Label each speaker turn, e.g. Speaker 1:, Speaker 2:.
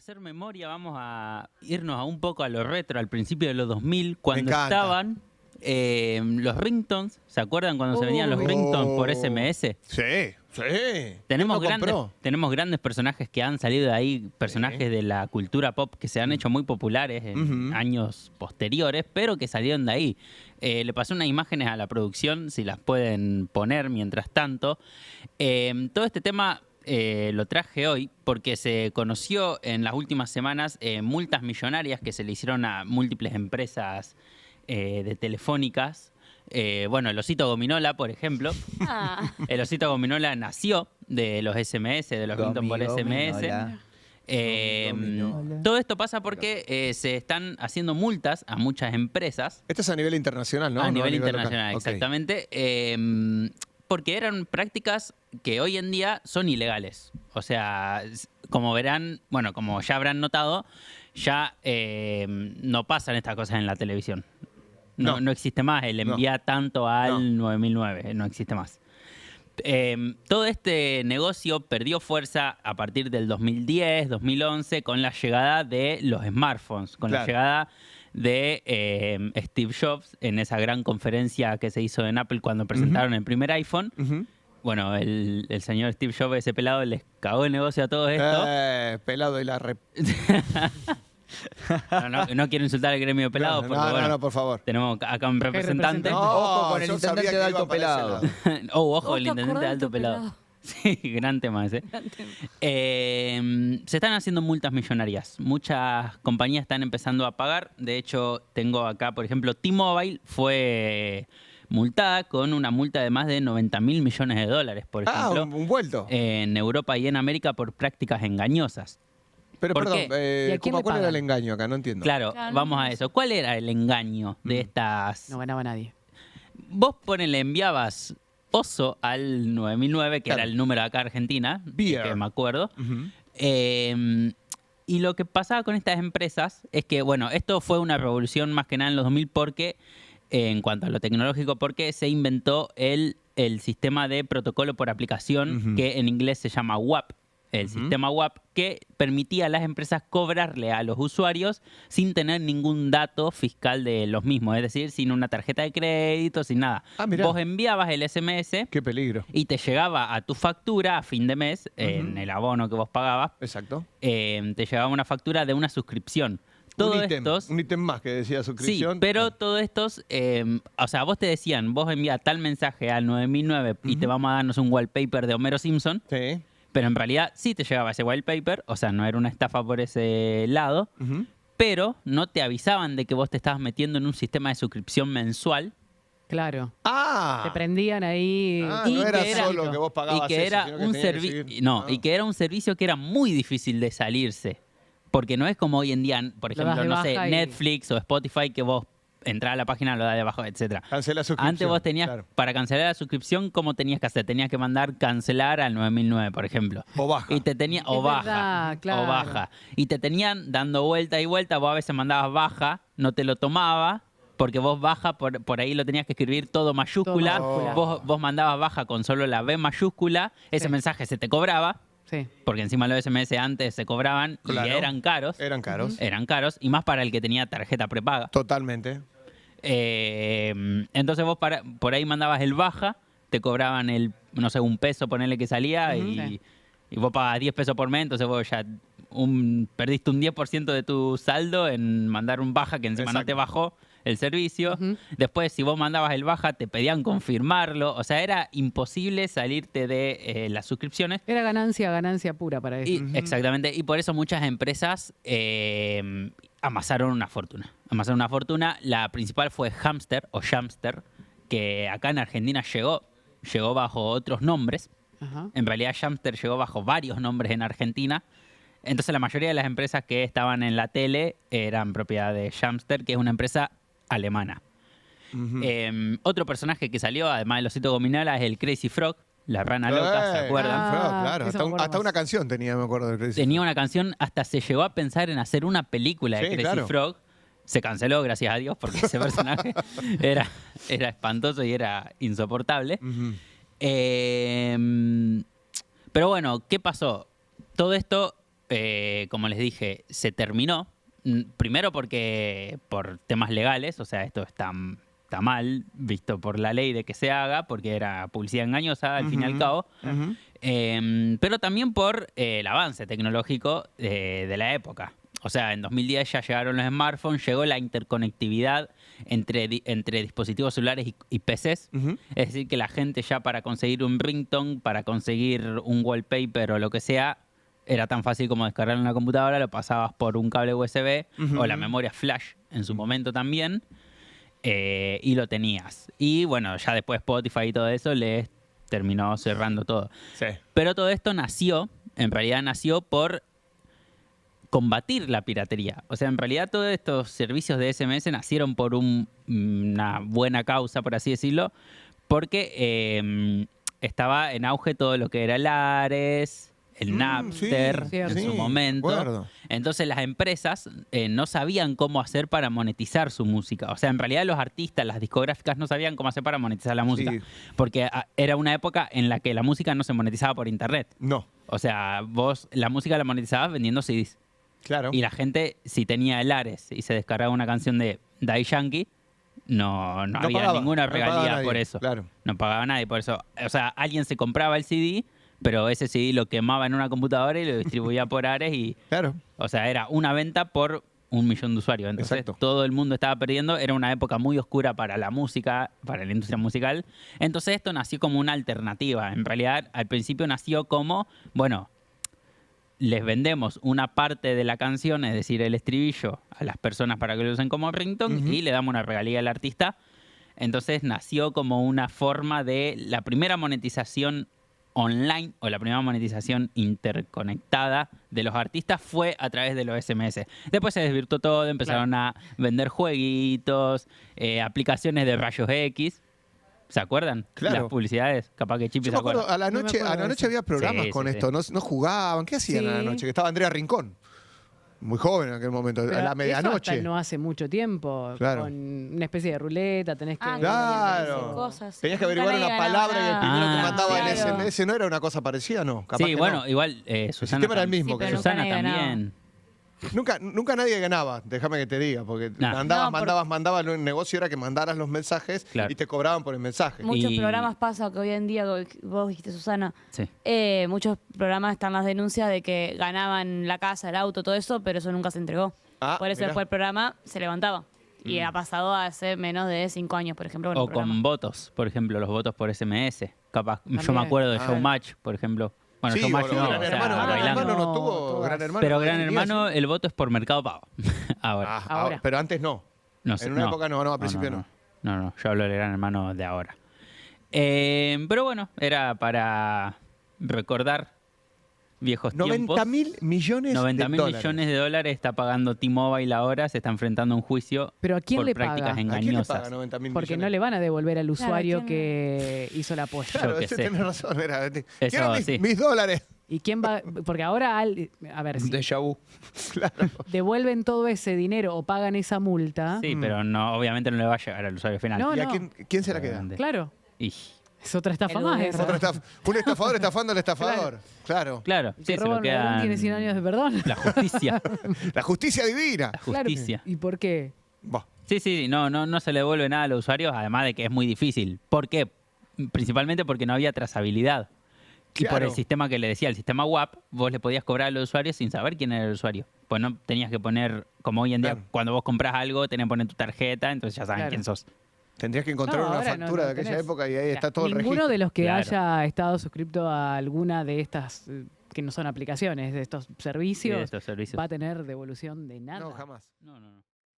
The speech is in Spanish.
Speaker 1: hacer memoria, vamos a irnos a un poco a lo retro, al principio de los 2000, cuando
Speaker 2: encanta.
Speaker 1: estaban los ringtones. ¿Se acuerdan cuando se venían los ringtones por SMS?
Speaker 2: Sí, sí.
Speaker 1: Tenemos
Speaker 2: ¿Quién no compró?
Speaker 1: tenemos grandes personajes que han salido de ahí, personajes
Speaker 2: Sí.
Speaker 1: de la cultura pop que se han hecho muy populares en
Speaker 2: Ujú.
Speaker 1: años posteriores, pero que salieron de ahí. Le pasé unas imágenes a la producción, si las pueden poner mientras tanto. Todo este tema lo traje hoy porque se conoció en las últimas semanas multas millonarias que se le hicieron a múltiples empresas de telefónicas. Bueno, el osito gominola, por ejemplo.
Speaker 3: Ah,
Speaker 1: El osito gominola nació de los SMS, de los ringtones por SMS.
Speaker 2: Gominola.
Speaker 1: Todo esto pasa porque se están haciendo multas a muchas empresas.
Speaker 2: Esto es a nivel internacional, ¿no?
Speaker 1: A
Speaker 2: No
Speaker 1: nivel
Speaker 2: local.
Speaker 1: internacional,
Speaker 2: Ok.
Speaker 1: exactamente. Porque eran prácticas que hoy en día son ilegales. O sea, como verán, bueno, como ya habrán notado, ya no pasan estas cosas en la televisión. No,
Speaker 2: No.
Speaker 1: no existe más el
Speaker 2: No.
Speaker 1: envía tanto al 9009, no existe más. Todo este negocio perdió fuerza a partir del 2010, 2011, con la llegada de los smartphones, con la
Speaker 2: Claro.
Speaker 1: llegada de Steve Jobs en esa gran conferencia que se hizo en Apple cuando presentaron el primer iPhone.
Speaker 2: Ujú.
Speaker 1: Bueno, el señor Steve Jobs, ese pelado, les cagó el negocio a todo esto.
Speaker 2: Pelado y la rep.
Speaker 1: No quiero insultar al gremio de pelados, porque
Speaker 2: no,
Speaker 1: bueno,
Speaker 2: no, por favor.
Speaker 1: tenemos acá un representante.
Speaker 3: representante?
Speaker 4: Ojo con el
Speaker 2: yo
Speaker 4: intendente
Speaker 2: sabía que
Speaker 4: de
Speaker 2: iba
Speaker 4: Alto
Speaker 2: para ese
Speaker 4: Pelado.
Speaker 2: lado.
Speaker 1: Oh, ojo,
Speaker 3: ¿Vos
Speaker 1: el
Speaker 3: te
Speaker 1: intendente de
Speaker 3: acordás de
Speaker 1: Alto
Speaker 3: Alto
Speaker 1: Pelado.
Speaker 3: Pelado?
Speaker 1: Sí, gran tema ese. Se están haciendo multas millonarias. Muchas compañías están empezando a pagar. De hecho, tengo acá, por ejemplo, T-Mobile fue multada con una multa de más de 90.000 millones de dólares, por ejemplo,
Speaker 2: Un vuelto.
Speaker 1: en Europa y en América por prácticas engañosas.
Speaker 2: Pero
Speaker 1: ¿por
Speaker 2: perdón,
Speaker 1: qué?
Speaker 3: ¿Y a quién
Speaker 2: Cupa,
Speaker 3: le
Speaker 2: ¿cuál era el
Speaker 3: pagan?
Speaker 2: engaño acá? No entiendo.
Speaker 1: Claro,
Speaker 3: Claro,
Speaker 1: vamos
Speaker 3: no
Speaker 1: a
Speaker 3: sé.
Speaker 1: eso. ¿Cuál era el engaño de estas?
Speaker 3: No ganaba nadie.
Speaker 1: Vos le enviabas Oso al 9009, que
Speaker 2: Claro.
Speaker 1: era el número acá Argentina,
Speaker 2: Beer.
Speaker 1: que me acuerdo.
Speaker 2: Ujú.
Speaker 1: Y lo que pasaba con estas empresas es que, bueno, esto fue una revolución más que nada en los 2000 porque, en cuanto a lo tecnológico, porque se inventó el sistema de protocolo por aplicación,
Speaker 2: Ujú.
Speaker 1: que en inglés se llama WAP. El sistema WAP que permitía a las empresas cobrarle a los usuarios sin tener ningún dato fiscal de los mismos, es decir, sin una tarjeta de crédito, sin nada.
Speaker 2: Ah, mirá.
Speaker 1: Vos enviabas el SMS
Speaker 2: Qué peligro.
Speaker 1: y te llegaba a tu factura a fin de mes, en el abono que vos pagabas,
Speaker 2: Exacto.
Speaker 1: te llegaba una factura de una suscripción. Todos
Speaker 2: un ítem,
Speaker 1: estos...
Speaker 2: un ítem más que decía
Speaker 1: Sí,
Speaker 2: suscripción.
Speaker 1: pero todos estos, o sea, vos te decían, vos envías tal mensaje al 9009 y te vamos a darnos un wallpaper de Homero Simpson,
Speaker 2: Sí.
Speaker 1: pero en realidad sí te llegaba ese wallpaper, o sea, no era una estafa por ese lado,
Speaker 2: Ujú.
Speaker 1: pero no te avisaban de que vos te estabas metiendo en un sistema de suscripción mensual.
Speaker 3: Claro.
Speaker 2: Ah.
Speaker 3: Te prendían ahí.
Speaker 2: Ah,
Speaker 1: Y
Speaker 2: no era
Speaker 1: que era-
Speaker 2: solo que vos pagabas
Speaker 1: y que
Speaker 2: eso,
Speaker 1: era
Speaker 2: sino que
Speaker 1: un
Speaker 2: tenías que
Speaker 1: servicio
Speaker 2: seguir.
Speaker 1: no,
Speaker 2: Ah.
Speaker 1: y que era un servicio que era muy difícil de salirse, porque no es como hoy en día, por
Speaker 3: Lo das
Speaker 1: ejemplo,
Speaker 3: de
Speaker 1: no sé,
Speaker 3: baja y-
Speaker 1: Netflix o Spotify, que vos entrás a la página, lo das de abajo, etcétera.
Speaker 2: Cancela suscripción.
Speaker 1: Antes vos tenías,
Speaker 2: claro.
Speaker 1: para cancelar la suscripción, ¿cómo tenías que hacer? Tenías que mandar cancelar al 9009, por ejemplo.
Speaker 2: O baja.
Speaker 1: Y te tenía, o
Speaker 3: Es
Speaker 1: baja,
Speaker 3: verdad, claro.
Speaker 1: o baja. Y te tenían dando vuelta y vuelta, vos a veces mandabas baja, no te lo tomaba, porque vos baja, por ahí lo tenías que escribir todo mayúscula,
Speaker 3: Todo mayúscula.
Speaker 1: vos mandabas baja con solo la B mayúscula, ese
Speaker 3: Sí.
Speaker 1: mensaje se te cobraba,
Speaker 3: Sí.
Speaker 1: porque encima los SMS antes se cobraban
Speaker 2: Claro.
Speaker 1: y eran caros.
Speaker 2: Eran caros.
Speaker 1: Eran caros, y más para el que tenía tarjeta prepaga.
Speaker 2: Totalmente.
Speaker 1: Entonces vos por ahí mandabas el baja, te cobraban el, no sé, un peso, ponerle que salía,
Speaker 3: Ujú.
Speaker 1: y,
Speaker 3: Sí.
Speaker 1: y vos pagabas 10 pesos por mes, entonces vos ya perdiste un 10% de tu saldo en mandar un baja que encima no te
Speaker 2: Exacto.
Speaker 1: bajó el servicio.
Speaker 3: Ujú.
Speaker 1: Después, si vos mandabas el baja, te pedían confirmarlo. O sea, era imposible salirte de las suscripciones.
Speaker 3: Era ganancia pura para eso.
Speaker 1: Y, exactamente, y por eso muchas empresas amasaron una fortuna. Amasaron una fortuna. La principal fue Hamster o Jamster, que acá en Argentina llegó bajo otros nombres.
Speaker 3: Ajá.
Speaker 1: En realidad Jamster llegó bajo varios nombres en Argentina. Entonces la mayoría de las empresas que estaban en la tele eran propiedad de Jamster, que es una empresa alemana.
Speaker 2: Ujú.
Speaker 1: Otro personaje que salió, además del osito gominola, es el Crazy Frog, la rana loca, ¿se acuerdan?
Speaker 3: Ah,
Speaker 2: Claro,
Speaker 3: eso me acuerdo
Speaker 2: hasta
Speaker 3: más.
Speaker 2: una canción tenía, me acuerdo. Del Crazy
Speaker 1: Tenía
Speaker 2: Frog.
Speaker 1: una canción, hasta se llegó a pensar en hacer una película de
Speaker 2: Sí,
Speaker 1: Crazy
Speaker 2: claro.
Speaker 1: Frog. Se canceló, gracias a Dios, porque ese personaje era espantoso y era insoportable.
Speaker 2: Ujú.
Speaker 1: Pero bueno, ¿qué pasó? Todo esto como les dije, se terminó. Primero porque por temas legales, o sea, esto está mal visto por la ley de que se haga, porque era publicidad engañosa al fin y al cabo.
Speaker 2: Ujú.
Speaker 1: Pero también por el avance tecnológico de la época. O sea, en 2010 ya llegaron los smartphones, llegó la interconectividad entre dispositivos celulares y PCs.
Speaker 2: Ujú.
Speaker 1: Es decir, que la gente ya para conseguir un ringtone, para conseguir un wallpaper o lo que sea, era tan fácil como descargar en una computadora, lo pasabas por un cable USB o la memoria flash en su momento también, y lo tenías. Y bueno, ya después Spotify y todo eso les terminó cerrando todo.
Speaker 2: Sí.
Speaker 1: Pero todo esto en realidad nació por combatir la piratería. O sea, en realidad todos estos servicios de SMS nacieron por una buena causa, por así decirlo, porque estaba en auge todo lo que era el Ares, el Napster
Speaker 3: sí,
Speaker 1: en
Speaker 3: sí,
Speaker 1: su momento.
Speaker 2: me acuerdo.
Speaker 1: Entonces las empresas no sabían cómo hacer para monetizar su música. O sea, en realidad los artistas, las discográficas no sabían cómo hacer para monetizar la música.
Speaker 2: Sí.
Speaker 1: Porque era una época en la que la música no se monetizaba por internet.
Speaker 2: No,
Speaker 1: O sea, vos la música la monetizabas vendiendo CDs.
Speaker 2: claro.
Speaker 1: Y la gente, si tenía el Ares y se descargaba una canción de Daddy Yankee, no había
Speaker 2: pagaba,
Speaker 1: ninguna
Speaker 2: no pagaba
Speaker 1: regalía
Speaker 2: nadie,
Speaker 1: por eso.
Speaker 2: claro.
Speaker 1: No pagaba nadie por eso. O sea, alguien se compraba el CD, pero ese CD lo quemaba en una computadora y lo distribuía por Ares y,
Speaker 2: Claro.
Speaker 1: o sea, era una venta por 1 millón de usuarios. Entonces
Speaker 2: Exacto.
Speaker 1: todo el mundo estaba perdiendo. Era una época muy oscura para la música, para la industria musical. Entonces esto nació como una alternativa. En realidad, al principio nació como, bueno, les vendemos una parte de la canción, es decir, el estribillo, a las personas para que lo usen como ringtone y le damos una regalía al artista. Entonces nació como una forma de la primera monetización online o la primera monetización interconectada de los artistas fue a través de los SMS. Después se desvirtuó todo, empezaron a vender jueguitos, aplicaciones de rayos X. ¿Se acuerdan?
Speaker 2: Claro.
Speaker 1: Las publicidades, capaz que Chipi
Speaker 2: Yo
Speaker 1: se
Speaker 2: me acuerdo,
Speaker 1: acuerda.
Speaker 2: a la
Speaker 3: No me
Speaker 2: noche,
Speaker 3: acuerdo
Speaker 2: a la
Speaker 3: de
Speaker 2: noche
Speaker 3: eso.
Speaker 2: había programas
Speaker 1: Sí,
Speaker 2: con
Speaker 1: sí,
Speaker 2: esto,
Speaker 1: sí.
Speaker 2: no jugaban. ¿Qué hacían a la
Speaker 3: Sí.
Speaker 2: noche? Que estaba Andrea Rincón, muy joven en aquel momento,
Speaker 3: Pero
Speaker 2: a la
Speaker 3: eso
Speaker 2: medianoche.
Speaker 3: hasta no hace mucho tiempo.
Speaker 2: Claro.
Speaker 3: Con una especie de ruleta, tenés que...
Speaker 2: Claro.
Speaker 4: Cosas.
Speaker 2: Tenías que
Speaker 4: Nunca
Speaker 2: averiguar
Speaker 4: nadie
Speaker 2: una
Speaker 4: ganaba
Speaker 2: palabra y el
Speaker 4: nada.
Speaker 2: primero que
Speaker 1: Ah,
Speaker 2: mandaba el
Speaker 4: claro.
Speaker 2: SMS no era una cosa parecida, ¿no? Capaz
Speaker 1: Sí,
Speaker 2: que
Speaker 1: bueno,
Speaker 2: no.
Speaker 1: igual Susana,
Speaker 2: sistema era el mismo,
Speaker 4: pero
Speaker 1: Susana
Speaker 4: nunca nadie
Speaker 1: también.
Speaker 2: Nunca nadie ganaba, déjame que te diga, porque
Speaker 1: No.
Speaker 2: mandabas, el negocio era que mandaras los mensajes
Speaker 1: Claro.
Speaker 2: y te cobraban por el mensaje.
Speaker 4: Muchos
Speaker 1: Y-
Speaker 4: programas pasa que hoy en día, vos dijiste Susana,
Speaker 1: Sí.
Speaker 4: muchos programas están las denuncias de que ganaban la casa, el auto, todo eso, pero eso nunca se entregó.
Speaker 2: Ah,
Speaker 4: Por eso
Speaker 2: mirá.
Speaker 4: después el programa se levantaba. Y ha pasado hace menos de 5 años, por ejemplo. con
Speaker 1: O
Speaker 4: un programa.
Speaker 1: con votos, por ejemplo, los votos por SMS. Capaz, yo me
Speaker 3: También.
Speaker 1: acuerdo de
Speaker 2: Ah.
Speaker 1: Showmatch, por ejemplo. Bueno,
Speaker 2: Sí,
Speaker 1: Showmatch
Speaker 2: boludo,
Speaker 1: no,
Speaker 2: Gran
Speaker 1: o sea,
Speaker 2: Hermano, Gran
Speaker 1: bailando.
Speaker 2: Hermano no tuvo,
Speaker 3: Todas.
Speaker 2: Gran Hermano.
Speaker 1: Pero
Speaker 2: no
Speaker 1: Gran
Speaker 2: tenía
Speaker 1: Hermano,
Speaker 2: eso.
Speaker 1: el voto es por Mercado Pago. Ahora.
Speaker 3: Ahora.
Speaker 2: Pero antes no.
Speaker 1: No sé,
Speaker 2: en una época no, al principio no.
Speaker 1: No, yo hablo del Gran Hermano de ahora. Pero bueno, era para recordar viejos
Speaker 2: 90
Speaker 1: tiempos.
Speaker 2: mil millones
Speaker 1: 90
Speaker 2: de
Speaker 1: mil
Speaker 2: dólares.
Speaker 1: millones de dólares está pagando T-Mobile ahora, se está enfrentando a un juicio
Speaker 3: ¿Pero a quién
Speaker 1: por
Speaker 3: le
Speaker 1: prácticas
Speaker 3: paga?
Speaker 2: ¿A quién le
Speaker 1: engañosas.
Speaker 2: paga 90 mil
Speaker 3: Porque
Speaker 2: millones?
Speaker 3: no le van a devolver al usuario
Speaker 4: ¿quién?
Speaker 3: que hizo la apuesta.
Speaker 2: Claro,
Speaker 1: Yo qué
Speaker 2: ese
Speaker 1: sé.
Speaker 2: tenés razón. Era,
Speaker 1: Eso,
Speaker 2: quiero
Speaker 1: sí.
Speaker 2: mis dólares.
Speaker 3: ¿Y quién va? Porque ahora, a ver, si
Speaker 2: Déjà vu. Claro.
Speaker 3: devuelven todo ese dinero o pagan esa multa,
Speaker 1: Sí, pero no, obviamente no le va a llegar al usuario final.
Speaker 3: No,
Speaker 2: ¿Y a quién se la queda?
Speaker 1: Obviamente.
Speaker 3: claro,
Speaker 1: Y-
Speaker 3: es otra estafa
Speaker 4: El
Speaker 3: más.
Speaker 4: Uber.
Speaker 3: esa.
Speaker 2: Otro un estafador estafando al estafador. Claro.
Speaker 1: Claro,
Speaker 3: Si
Speaker 1: sí, se lo
Speaker 3: roban un ladrón,
Speaker 1: quedan
Speaker 3: tiene 100 años de perdón.
Speaker 1: la justicia.
Speaker 2: La justicia divina.
Speaker 1: La
Speaker 3: Claro.
Speaker 1: justicia.
Speaker 3: ¿Y por qué?
Speaker 2: Bah.
Speaker 1: Sí, no se le devuelve nada a los usuarios, además de que es muy difícil. ¿Por qué? Principalmente porque no había trazabilidad. Y por
Speaker 2: Claro.
Speaker 1: el sistema que le decía, el sistema WAP, vos le podías cobrar a los usuarios sin saber quién era el usuario. Pues no tenías que poner, como hoy en día,
Speaker 2: Claro.
Speaker 1: cuando vos compras algo, tenés que poner tu tarjeta, entonces ya saben
Speaker 3: Claro.
Speaker 1: quién sos.
Speaker 2: Tendrías que encontrar
Speaker 3: No,
Speaker 2: una
Speaker 3: ahora no,
Speaker 2: factura
Speaker 3: no
Speaker 2: de aquella
Speaker 3: tenés.
Speaker 2: época y ahí está todo el
Speaker 3: Ninguno
Speaker 2: registro.
Speaker 3: de los que
Speaker 1: Claro.
Speaker 3: haya estado suscripto a alguna de estas, que no son aplicaciones, de estos
Speaker 1: Sí,
Speaker 3: servicios,
Speaker 1: de estos servicios.
Speaker 3: va a tener devolución de nada.
Speaker 2: No, jamás.
Speaker 1: No.